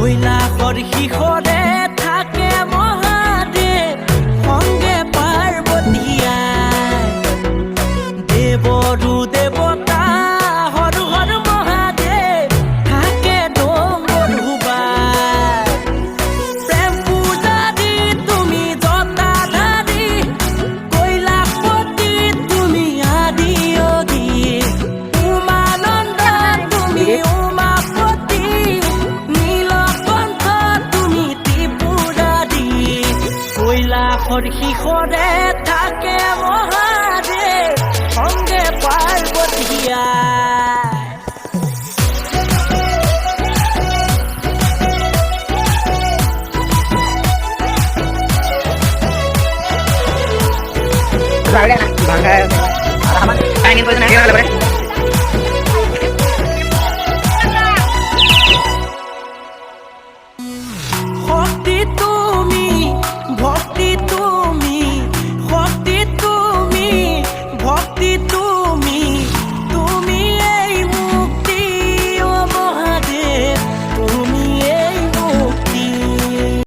কৈলাসৰ শিখৰে থাকে মহাদেৱ সংগে পাৰ্বতীয়া দেৱৰো দেৱতা হৰ হৰ মহাদেৱ থাকে ডমৰুবা প্ৰেম পূজাৰী তুমি জটাধাৰী কৈলাসপতি তুমি আদি অদি উমানন্দ তুমি উমাপতি নীলকণ্ঠ তুমি ত্ৰিপুৰাৰী কৈলাসৰ শিখৰে থাকে মহাদেৱ সংগে পাৰ্বতীয়া শক্তি তুমি ভক্তি